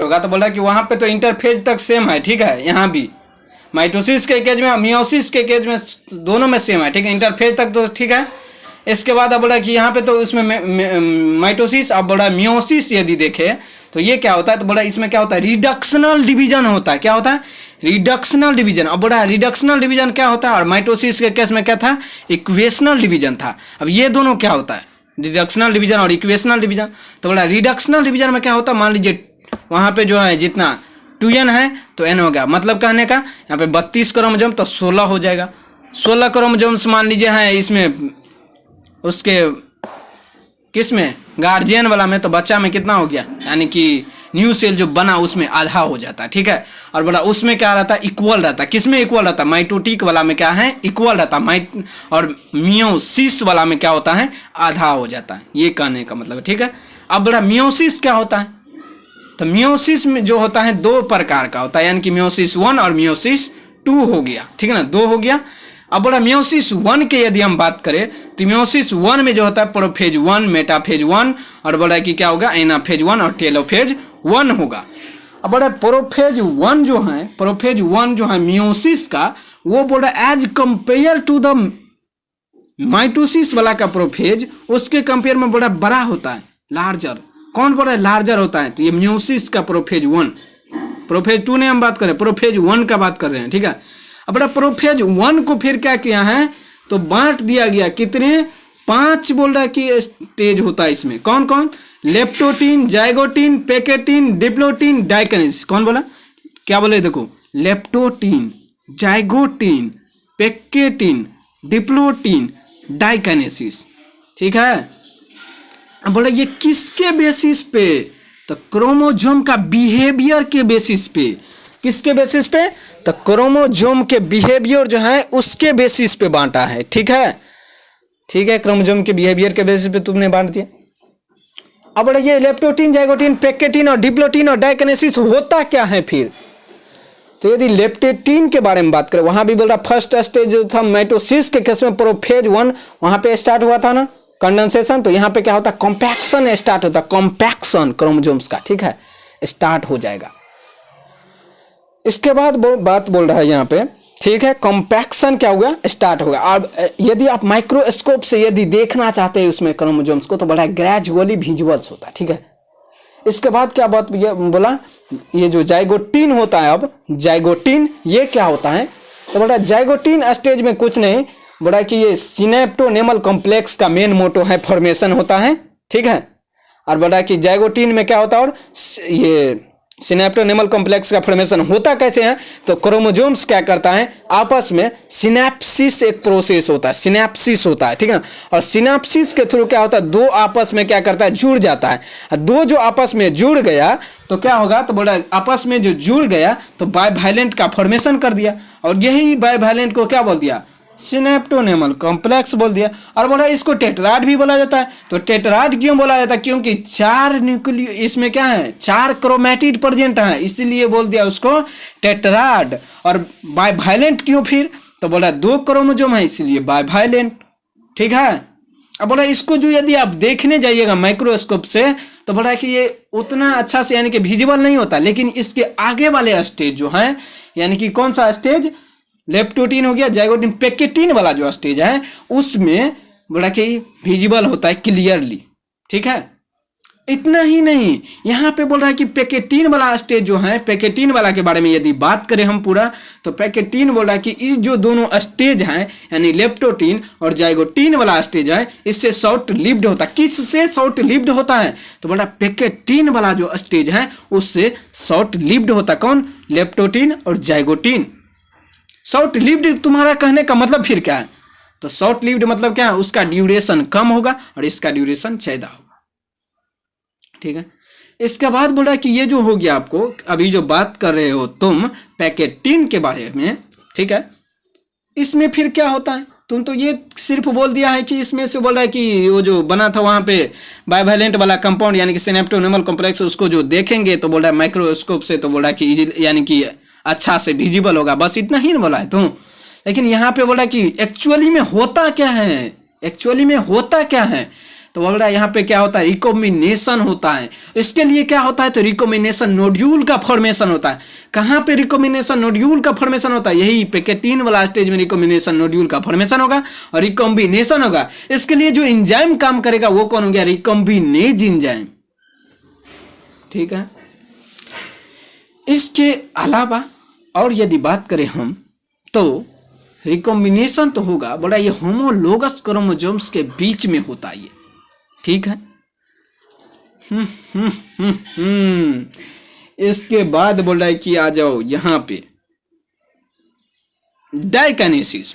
होगा तो बोला कि वहाँ पे तो इंटरफेज तक सेम है, ठीक है। यहाँ भी माइटोसिस के केज में, मियोसिस के केज में दोनों में सेम है, ठीक है। इंटरफेज तक तो ठीक है। इसके बाद अब बोला कि यहाँ पे तो उसमें माइटोसिस, अब बोला मियोसिस यदि देखे तो ये क्या होता है, तो बोला इसमें क्या होता है, रिडक्शनल डिवीजन होता है। क्या होता है, रिडक्शनल डिवीजन। अब बोला रिडक्शनल डिवीजन क्या होता है, और माइटोसिस के केस में क्या था, इक्वेशनल डिवीजन था। अब ये दोनों क्या होता है, रिडक्शनल डिवीजन और इक्वेशनल डिवीजन। तो बोला रिडक्शनल डिवीजन में क्या होता है, मान लीजिए वहाँ पे जो है जितना 2n है तो n हो गया, मतलब कहने का यहाँ पे 32 क्रोमोसोम तो 16 हो जाएगा। 16 क्रोमोसोम्स मान लीजिए हैं इसमें, उसके किस में, गार्जियन वाला में, तो बच्चा में कितना हो गया, यानी कि न्यू सेल जो बना उसमें आधा हो जाता है, ठीक है। और बोला उसमें क्या रहता है, इक्वल रहता है। किस में इक्वल रहता है, माइटोटिक वाला में क्या है, इक्वल रहता है। और मियोसिस वाला में क्या होता है, आधा हो जाता है। ये कहने का मतलब, ठीक है। अब बोला मियोसिस क्या होता है, तो मियोसिस में जो होता है 2 प्रकार का होता है, यानी कि मियोसिस 1 और मियोसिस 2 हो गया, ठीक है ना, 2 हो गया। अब बोला मियोसिस 1 के यदि हम बात करें तो मियोसिस 1 में जो होता है प्रोफेज 1, मेटाफेज 1, और बोला कि क्या होगा, एनाफेज 1 और टेलोफेज 1 होगा। अब बोला प्रोफेज 1 जो है, प्रोफेज 1 जो है मियोसिस का, वो बोला as compare to the mitosis वाला का प्रोफेज, उसके कंपेयर में बड़ा बड़ा होता है, लार्जर। कौन बोला लार्जर होता है, तो ये मियोसिस का प्रोफेज 1। प्रोफेज 2 ने हम बात करें, प्रोफेज 1 का बात कर रहे हैं, ठीक है। अब बड़ा प्रोफेज 1 को फिर क्या किया है, तो बांट दिया गया, कितने, 5 बोल रहा है कि स्टेज होता है इसमें। कौन कौन, लेप्टोटीन, जाइगोटीन, पेकेटीन, डिप्लोटीन, डाइकिनेसिस। कौन बोला, क्या बोले, देखो, लेप्टोटीन, जाइगोटीन, पेकेटीन, डिप्लोटीन, डाइकिनेसिस, ठीक है। अब बोला ये किसके बेसिस पे, तो क्रोमोसोम का बिहेवियर के बेसिस पे। किसके बेसिस पे, तो क्रोमोसोम के बिहेवियर जो है उसके बेसिस पे बांटा है, ठीक है, ठीक है। क्रोमोसोम के बिहेवियर के बेसिस पे तुमने बांट दिया। अब बोला ये लेप्टोटीन, जाइगोटीन, पेकेटीन और डिप्लोटीन और डाइकिनेसिस होता क्या है फिर, तो यदि लेप्टेटीन के बारे में बात करें, वहां भी बोल रहा फर्स्ट स्टेज जो था माइटोसिस के केस में प्रोफेज 1, वहां पे स्टार्ट हुआ था ना कंडेंसेशन, तो यहाँ पे क्या होता है, कॉम्पैक्शन स्टार्ट होता है, कॉम्पैक्शन क्रोमोसोम्स का, ठीक है, स्टार्ट हो जाएगा। इसके बाद बात बोल रहा है यहाँ पे, ठीक है, कॉम्पैक्शन क्या हुआ, स्टार्ट होगा। अब यदि आप माइक्रोस्कोप से यदि देखना चाहते हैं उसमें क्रोमोसोम्स को, तो बड़ा ग्रेजुअली विजुअल्स होता है, ठीक है। इसके बाद क्या बात ये बोला, ये जो जाइगोटीन होता है, अब जाइगोटीन ये क्या होता है, तो बड़ा जाइगोटीन स्टेज में कुछ नहीं, बड़ा कि ये सिनेप्टोनेमल कॉम्प्लेक्स का मेन मोटो है, फॉर्मेशन होता है, ठीक है। और बड़ा कि जाइगोटीन में क्या होता है, और ये सिनेप्टोनेमल कॉम्प्लेक्स का फॉर्मेशन होता कैसे है, तो क्रोमोसोम्स क्या करता है, आपस में सिनेप्सिस एक प्रोसेस होता है, सिनेप्सिस होता है, ठीक है। और सिनेप्सिस के थ्रू क्या होता है, 2 आपस में क्या करता है, जुड़ जाता है। 2 जो आपस में जुड़ गया तो क्या होगा, तो बोला आपस में जो जुड़ गया तो बाइवैलेंट का फॉर्मेशन कर दिया, और यही बाइवैलेंट को क्या बोल दिया, सिनेप्टोनेमल कॉम्प्लेक्स बोल दिया। और बोला इसको टेट्राड भी बोला जाता है। तो टेट्राड क्यों बोला जाता है, क्योंकि 4 न्यूक्लियो, इसमें क्या है, 4 क्रोमैटिड प्रेजेंट है, इसीलिए बोल दिया उसको टेट्राड। और बाइवैलेंट क्यों फिर, तो बोला 2 क्रोमोसोम है इसलिए बाइवैलेंट, ठीक है। अब बोला इसको जो यदि आप देखने जाइएगा माइक्रोस्कोप से, तो बोला कि ये उतना अच्छा से यानी कि विजिबल नहीं होता, लेकिन इसके आगे वाले स्टेज जो है, यानी कि कौन सा स्टेज, लेप्टोटीन हो गया, जाइगोटीन, पेकेटीन वाला जो स्टेज है उसमें बड़ा कि विजिबल होता है क्लियरली, ठीक है। इतना ही नहीं, यहाँ पे बोल रहा है कि पेकेटीन वाला स्टेज जो है, पेकेटीन वाला के बारे में यदि बात करें हम पूरा, तो पेकेटीन बोल रहा है कि इस जो दोनों स्टेज हैं, यानी लेप्टोटीन और जाइगोटीन वाला स्टेज है, इससे शॉर्ट लिव्ड होता है। किससे शॉर्ट लिव्ड होता है, तो बोला पेकेटीन वाला जो स्टेज है उससे शॉर्ट लिव्ड होता है। कौन, लेप्टोटीन और जाइगोटीन। शॉर्ट लिव्ड तुम्हारा कहने का मतलब फिर क्या है, तो शॉर्ट लिव्ड मतलब क्या है, उसका ड्यूरेशन कम होगा और इसका ड्यूरेशन ज्यादा होगा, ठीक है। इसके बाद बोल रहा है कि ये जो हो गया, आपको अभी जो बात कर रहे हो तुम पेकेटीन के बारे में, ठीक है, इसमें फिर क्या होता है, तुम तो ये सिर्फ बोल दिया है कि इसमें से बोल रहा है कि वो जो बना था वहां पे बाइवैलेंट वाला कंपाउंड यानी कि सिनेप्टोनेमल कॉम्प्लेक्स, उसको जो देखेंगे तो बोल रहा है माइक्रोस्कोप से, तो बोल रहा है कि यानी कि अच्छा से विजिबल होगा, बस इतना ही बोला है तुम। लेकिन यहाँ पे बोला कि एक्चुअली में होता क्या है, एक्चुअली में होता क्या है, तो बोल रहा है यहाँ पे क्या होता है, रिकॉम्बिनेशन होता है। इसके लिए क्या होता है, तो रिकॉम्बिनेशन नोड्यूल का फॉर्मेशन होता है। कहाँ पे रिकॉम्बिनेशन नोड्यूल का फॉर्मेशन होता है, यही पैकेटीन वाला स्टेज में रिकॉम्बिनेशन नोड्यूल का फॉर्मेशन होगा और रिकॉम्बिनेशन होगा। इसके लिए जो एंजाइम काम करेगा वो कौन हो गया, रिकॉम्बिनेज एंजाइम, ठीक है। इसके अलावा और यदि बात करें हम तो रिकॉम्बिनेशन तो होगा, बोला ये होमोलोगस क्रोमोसोम्स के बीच में होता है ये, ठीक है। इसके बाद बोल रहा है कि आ जाओ यहां पे डाइकाइनेसिस।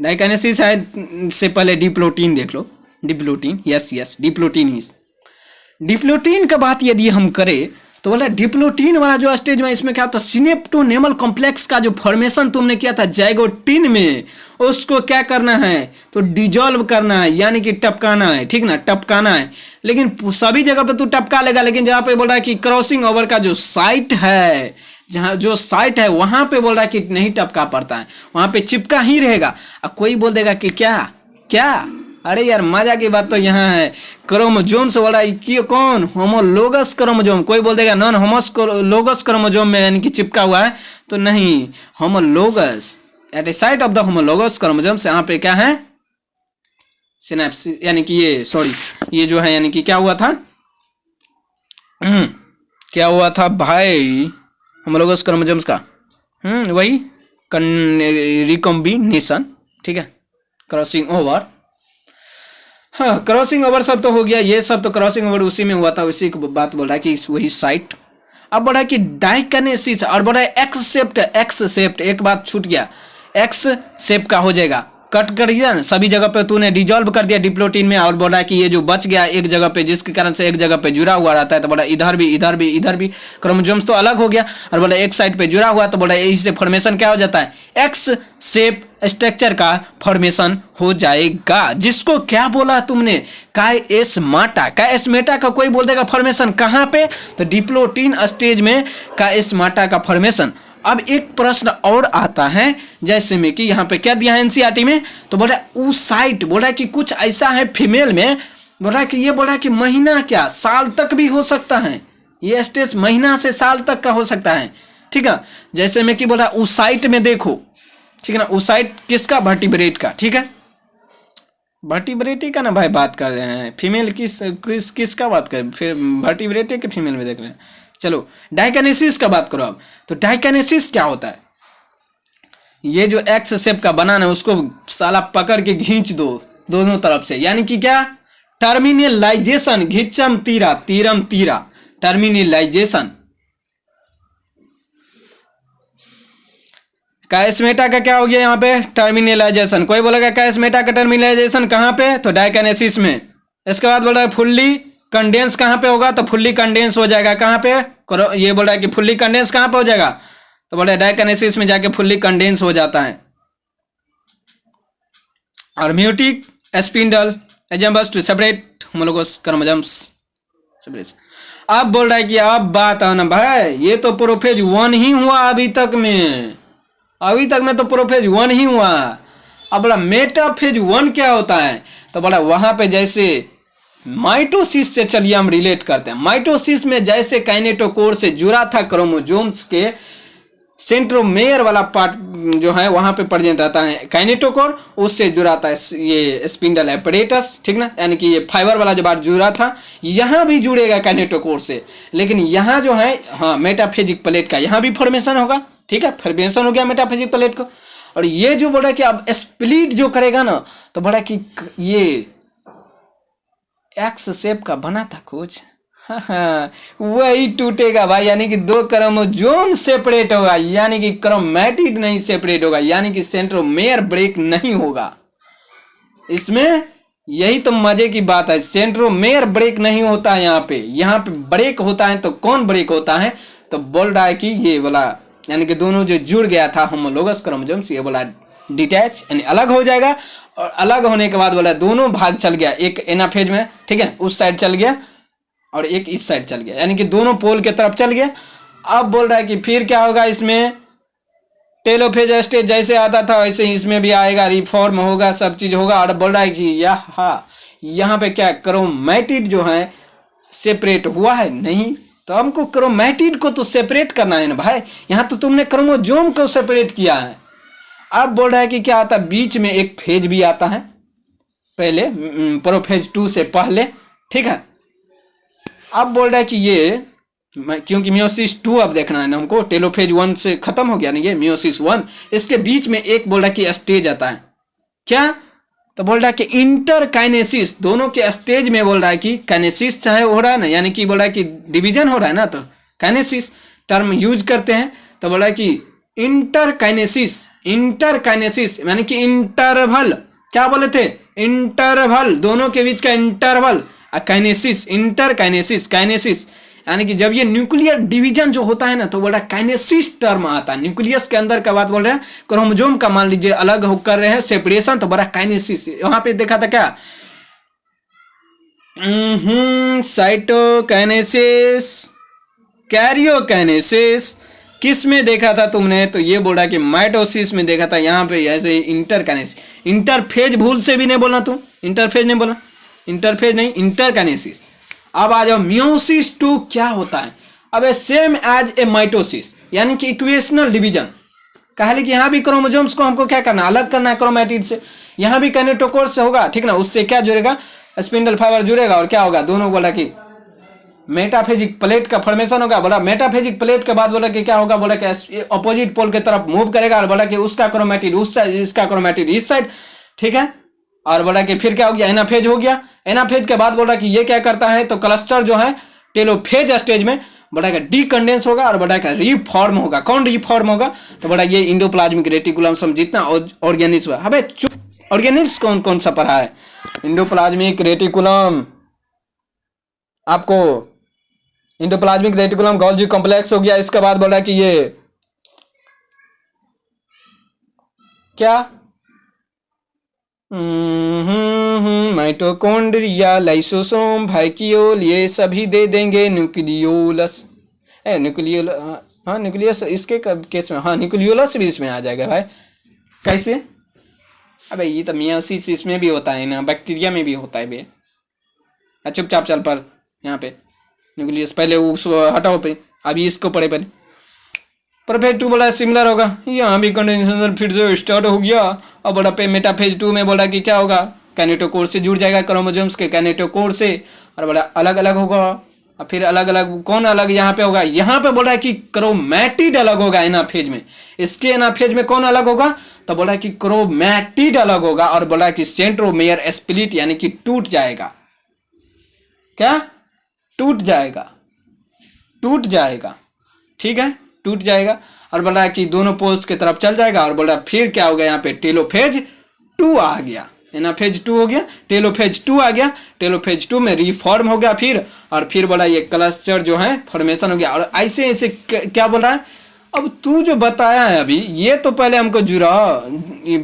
डाइकाइनेसिस है से पहले डिप्लोटीन देख लो, डिप्लोटीन, यस डिप्लोटीन। डिप्लोटीन का बात यदि हम करें तो बोला डिप्लोटीन वाला जो स्टेज में, इसमें क्या होता है, सिनेप्टोनेमल कॉम्प्लेक्स का जो फॉर्मेशन तुमने किया था जाइगोटिन में, उसको क्या करना है, तो डिजोल्व करना है, यानी कि टपकाना है, ठीक ना, टपकाना है। लेकिन सभी जगह पे तू टपका लेगा, लेकिन जहां पे बोल रहा है कि क्रॉसिंग ओवर का जो साइट है, जहां जो साइट है वहां पे बोल रहा है कि नहीं टपका पड़ता है, वहां पे चिपका ही रहेगा। अब कोई बोल देगा कि क्या, अरे यार मजा की बात तो यहाँ है, क्रोमोसोम से बोला कि कौन, होमोलोगस क्रोमोसोम। कोई बोल देगा नॉन होमोलोगस क्रोमोसोम में यानी कि चिपका हुआ है, तो नहीं, homologous at a site of the homologous chromosome से यहाँ पे क्या है, सिनेप्स, यानी कि ये सॉरी ये जो है यानी कि क्या हुआ था, क्या हुआ था भाई, होमोलोगस क्रोमोसोम्स का वही रिकॉम्बिनेशन, ठीक है, क्रॉसिंग ओवर। हाँ, क्रॉसिंग ओवर सब तो हो गया, ये सब तो क्रॉसिंग ओवर उसी में हुआ था, उसी की बात बोल रहा है कि वही साइट। अब बोला कि डाइकाइनेसिस और बोला एक्स सेप्ट, एक बात छूट गया, एक्स सेप का हो जाएगा, कट कर दिया ना, सभी जगह पे तूने डिजोल्व कर दिया डिप्लोटीन में, और बोला कि ये जो बच गया एक जगह पे, जिसके कारण से एक जगह पे जुड़ा हुआ रहता है, तो बोला इधर भी क्रोमोसोम्स तो अलग हो गया, और बोला एक साइड पे जुड़ा हुआ, तो बोला इससे फॉर्मेशन क्या हो जाता है, एक्स सेप स्ट्रक्चर का फॉर्मेशन हो जाएगा, जिसको क्या बोला तुमने, काएस्माटा। काएस्माटा का कोई बोल देगा फॉर्मेशन कहाँ पे, तो डिप्लोटीन स्टेज में काएस्माटा का फॉर्मेशन। अब एक प्रश्न और आता है, जैसे में कि यहाँ पे क्या दिया है एनसीईआरटी में, तो बोला उस साइट, बोला कि कुछ ऐसा है फीमेल में, बोला कि ये बोला कि महीना क्या साल तक भी हो सकता है, ये स्टेज महीना से साल तक का हो सकता है, ठीक है। जैसे में कि बोला उस साइट में देखो, ठीक है ना, उस साइट किसका, वर्टिब्रेट का, ठीक है, वर्टिब्रेट का ना भाई बात कर रहे हैं, फीमेल किसका बात कर, फिर वर्टिब्रेट के फीमेल में देख रहे हैं। चलो डाइकाइनेसिस का बात करो अब, तो डाइकाइनेसिस क्या होता है, ये जो एक्स शेप का बनाना है उसको साला पकड़ के खींच दो दोनों तरफ से, यानी कि क्या, टर्मिनलाइजेशन, घिचम तीरा तीरम तीरा, टर्मिनलाइजेशन। काएस्माटा का क्या हो गया यहाँ पे, टर्मिनलाइजेशन। कोई बोलेगा काएस्माटा का टर्मिनलाइजेशन कहाँ पे, तो डाइकाइनेसिस में। इसके बाद बोल रहा है फुल्ली कंडेंस कहाँ पे होगा, तो फुल्ली कंडेंस हो जाएगा कहाँ पे, ये बोल रहा है कि फुल्ली कंडेंस कहाँ पे हो जाएगा, तो बोल रहा है डाइकाइनेसिस में जाके फुल्ली कंडेंस हो जाता है। और meiotic spindle assembles to separate homologous chromosomes separate. अब बोल रहा है कि अब बात है ना भाई, ये तो प्रोफेज 1 ही हुआ अभी तक में तो प्रोफेज 1 ही हुआ। अब बोला मेटाफेज 1 क्या होता है, तो बोला वहां पे जैसे माइटोसिस से, चलिए हम रिलेट करते हैं, माइटोसिस में जैसे काइनेटोकोर से जुड़ा था क्रोमोसोम्स के सेंट्रोमेयर वाला पार्ट जो है वहां पे प्रेजेंट रहता है काइनेटोकोर, उससे जुड़ा था ये स्पिंडल एपरेटस, ठीक ना, यानी कि ये फाइबर वाला जो बात जुड़ा था, यहाँ भी जुड़ेगा काइनेटोकोर से, लेकिन यहाँ जो है हाँ मेटाफेजिक प्लेट का यहाँ भी फॉर्मेशन होगा, ठीक है, फॉर्मेशन हो गया मेटाफेजिक प्लेट को। और ये जो बोला कि अब स्प्लिट जो करेगा ना, तो बोला कि ये एक्स शेप का बना था कुछ, हाँ वही टूटेगा भाई, यानी कि 2 क्रोमोसोम सेपरेट होगा, यानी कि क्रोमैटिड नहीं सेपरेट होगा, यानी कि सेंट्रोमेयर ब्रेक नहीं होगा। इसमें यही तो मजे की बात है, सेंट्रोमेयर ब्रेक नहीं होता है यहाँ पे ब्रेक होता है। तो कौन ब्रेक होता है, तो बोल रहा है कि ये बोला यानी कि दोनों जो जुड़ गया था होमोलोगस क्रोमोसोम्स, ये बोला डिटैच यानी अलग हो जाएगा, और अलग होने के बाद बोला दोनों भाग चल गया, एक एनाफेज में, ठीक है, उस साइड चल गया और एक इस साइड चल गया, यानी कि दोनों पोल के तरफ चल गया। अब बोल रहा है कि फिर क्या होगा इसमें, टेलोफेज स्टेज जैसे आता था वैसे ही इसमें भी आएगा, रिफॉर्म होगा, सब चीज होगा। और बोल रहा है कि यहाँ पे क्या क्रोमैटिड जो है सेपरेट हुआ है नहीं, तो हमको क्रोमैटिड को तो सेपरेट करना है ना भाई। यहाँ तो तुमने क्रोमोजोम को सेपरेट किया है। अब बोल रहा है कि क्या आता है, बीच में एक फेज भी आता है पहले, प्रोफेज 2 से पहले, ठीक है। अब बोल रहा है कि ये क्योंकि मियोसिस 2 अब देखना है ना हमको, टेलोफेज 1 से खत्म हो गया ना ये मियोसिस 1, इसके बीच में एक बोल रहा है कि स्टेज आता है क्या, तो बोल रहा है कि इंटरकाइनेसिस, दोनों के स्टेज में बोल रहा है कि काइनेसिस चाहे हो रहा है ना, यानी कि बोल रहा है कि डिवीजन हो रहा है ना, तो काइनेसिस टर्म यूज करते हैं। तो बोल रहा है कि इंटरकाइनेसिस, इंटरकाइनेसिस यानी कि इंटरवल, क्या बोले थे, इंटरवल, दोनों के बीच का इंटरवल। काइनेसिस, इंटरकाइनेसिस, काइनेसिस यानी कि जब ये न्यूक्लियर डिवीजन जो होता है ना, तो बोला काइनेसिस टर्म आता है। न्यूक्लियस के अंदर का बात बोल रहे हैं, क्रोमोजोम का मान लीजिए अलग हो कर रहे हैं सेपरेशन, तो बड़ा काइनेसिस। वहां पे देखा था क्या, साइटोकाइनेसिस, कैरियोकाइनेसिस, किस में देखा था तुमने, तो ये बोल रहा है कि माइटोसिस में देखा था। यहाँ पे ऐसे इंटरकाइनेसिस, इंटरफेज भूल से भी नहीं बोलना, तू इंटरफेज नहीं बोलना, इंटरफेज नहीं, इंटरकाइनेसिस। अब आ जाओ मियोसिस 2 क्या होता है। अब सेम एज ए माइटोसिस यानी कि इक्वेशनल डिवीजन, कहा कि यहाँ भी क्रोमोजोम्स को हमको क्या करना, अलग करना है क्रोमैटिड से। यहाँ भी काइनेटोकोर से होगा, ठीक ना, उससे क्या जुड़ेगा, स्पिंडल फाइबर जुड़ेगा, और क्या होगा, दोनों बोला कि मेटाफेजिक प्लेट का फॉर्मेशन होगा। बोला मेटाफेजिक प्लेट के बाद बोला कि क्या होगा, बोला कि अपोजिट पोल की तरफ मूव करेगा, और बोला कि उसका क्रोमैटिड उस साइड, इसका क्रोमैटिड इस साइड, ठीक है। और बोला कि फिर क्या हो गया, एनाफेज हो गया। एनाफेज के बाद बोला कि ये क्या करता है, तो क्लस्टर जो है टेलोफेज स्टेज में बड़ा का डीकंडेंस होगा और बड़ा का रीफॉर्म होगा। कौन रीफॉर्म होगा, तो बड़ा ये इंडोप्लाज्मिक रेटिकुलम सब जितना ऑर्गेनिज्म है। अबे चुप, ऑर्गेनिज्म कौन कौन सा पढ़ा है, इंडोप्लाज्मिक रेटिकुलम, आपको इंडोप्लाज्मिक रेटिकुलम गोल्जी कॉम्प्लेक्स हो गया। इसके बाद बोला कि ये क्या, माइटोकॉन्ड्रिया, लाइसोसोम, वैक्यूल, ये सभी दे देंगे। न्यूक्लियोलस, न्यूक्लियोल, हाँ न्यूक्लियस इसके केस में, हाँ न्यूक्लियोलस भी इसमें आ जाएगा भाई। कैसे, अबे ये तो मियोसिस इसमें भी होता है ना, बैक्टीरिया में भी होता है बे। चुपचाप चल पर, यहाँ पे न्यूक्लियस पहले उस हटाओ पे, अभी इसको पढ़े पहले। प्रोफेज 2 बोला सिमिलर होगा, यहाँ भी कंडेंसेशन फिर से स्टार्ट हो गया। अब बोला पे मेटाफेज 2 में बोला कि क्या होगा, काइनेटोकोर से जुड़ जाएगा, क्रोमोसोम्स के काइनेटोकोर से, और बोला अलग अलग होगा। और फिर अलग अलग कौन अलग यहाँ पे होगा, यहाँ पे बोला कि क्रोमैटिड अलग होगा एनाफेज में। इसके एनाफेज में कौन अलग होगा, तो बोला कि क्रोमैटिड अलग होगा। और बोला कि सेंट्रोमेयर स्प्लिट यानी कि टूट जाएगा, क्या टूट जाएगा, टूट जाएगा, ठीक है, टूट जाएगा। और बोल रहा है कि दोनों पोल्स की तरफ चल जाएगा। और बोल रहा है फिर क्या हो गया, यहाँ पे टेलोफेज 2 आ गया, एनाफेज 2 हो गया, टेलोफेज 2 आ गया। टेलोफेज 2 में रिफॉर्म हो गया फिर, और फिर बोला ये क्लस्टर जो है फॉर्मेशन हो गया। और ऐसे ऐसे क्या बोल रहा है, अब तू जो बताया है अभी, ये तो पहले हमको जुड़ा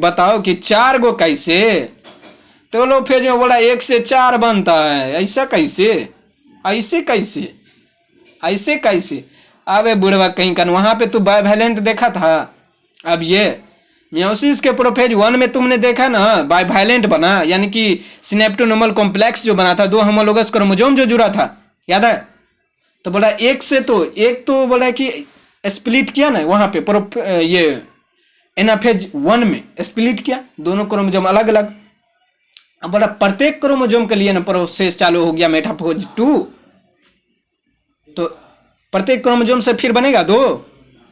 बताओ कि 4 गो कैसे, टेलोफेज में बोला 1 से 4 बनता है, ऐसा कैसे, ऐसे कैसे, ऐसे कैसे। अबे बुढ़वा कहीं का, वहां पे तू बाइवैलेंट देखा था। अब ये मियोसिस के प्रोफेज 1 में तुमने देखा ना, बाइवैलेंट बना, यानी कि सिनेप्टोनोमल कॉम्प्लेक्स जो बना था, 2 होमोलोगस क्रोमोसोम जो जुड़ा था, याद है। तो बोला एक से, तो एक तो बोला कि स्प्लिट किया ना वहां पे, ये एनाफेज 1 में स्प्लिट किया, दोनों क्रोमोसोम अलग अलग। अब बोला प्रत्येक क्रोमोसोम के लिए ना प्रोसेस चालू हो गया मेटाफेज 2, तो प्रत्येक क्रोमोसोम से फिर बनेगा 2,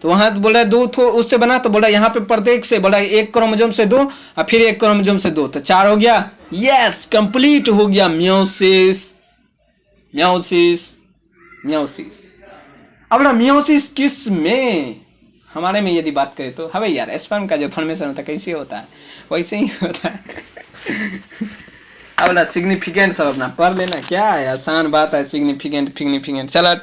तो वहां बोला 2 तो उससे बना, तो बोला यहाँ पे प्रत्येक से बोला 1 क्रोमोसोम से 2 और फिर 1 क्रोमोसोम से 2, तो 4 हो गया। यस, कंप्लीट हो गया मियोसिस, मियोसिस, मियोसिस। अब ना मियोसिस किस में, हमारे में यदि बात करें तो हमें यार स्पर्म का जो फॉर्मेशन होता है कैसे होता है, वैसे ही होता है। अब ना सिग्निफिकेंट सब अपना पढ़ लेना, क्या है आसान बात है, सिग्निफिकेंट, सिग्निफिकेंट। चलो